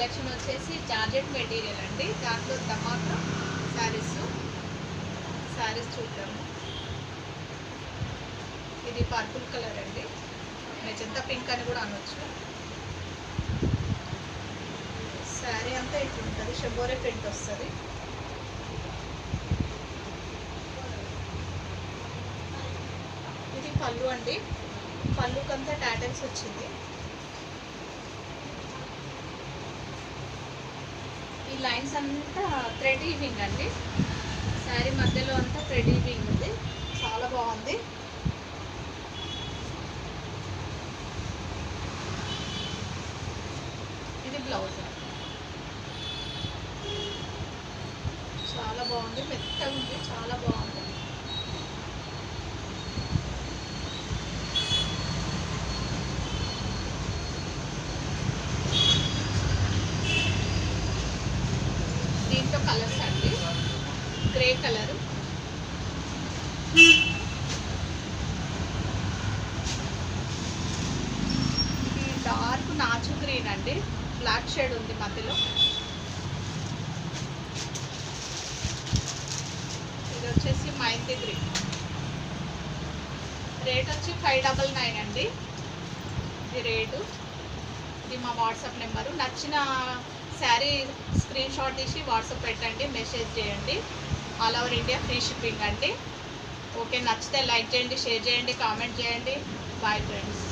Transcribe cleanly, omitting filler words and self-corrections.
Collection వచ్చేసి georgette material అండి. దాంట్లో ధమాకా శారీస్ చూద్దాము. ఇది పర్పుల్ కలర్ అండి, మెజంతా పింక్ అని కూడా అనొచ్చు. శారీ అంతా ఇట్లా ఉంటుంది, షబోరే ప్రింట్ వస్తుంది. ఇది పళ్ళు అండి, పళ్ళుకంతా టాటల్స్ వచ్చింది. ఈ లైన్స్ అంతా థ్రెడ్ వీవింగ్ అండి, శారీ మధ్యలో అంతా థ్రెడ్ వీవింగ్ ఉంది, చాలా బాగుంది. ఇది బ్లౌజ్, చాలా బాగుంది, మెత్తగా ఉంది, చాలా బాగుంది. దీంట్లో కలర్స్ అండి, గ్రే కలరు, ఇది డార్క్ నాచు గ్రీన్ అండి, బ్లాక్ షేడ్ ఉంది మధ్యలో. ఇది వచ్చేసి మైంతి గ్రీన్. రేట్ వచ్చి 599 అండి ఇది రేటు. ఇది మా వాట్సాప్ నెంబరు. నచ్చిన శారీ స్క్రీన్ షాట్ తీసి వాట్సాప్ పెట్టండి, మెసేజ్ చేయండి. All over India free shipping అండి. ఓకే, నచ్చితే లైక్ చేయండి, షేర్ చేయండి, కామెంట్ చేయండి. Bye friends.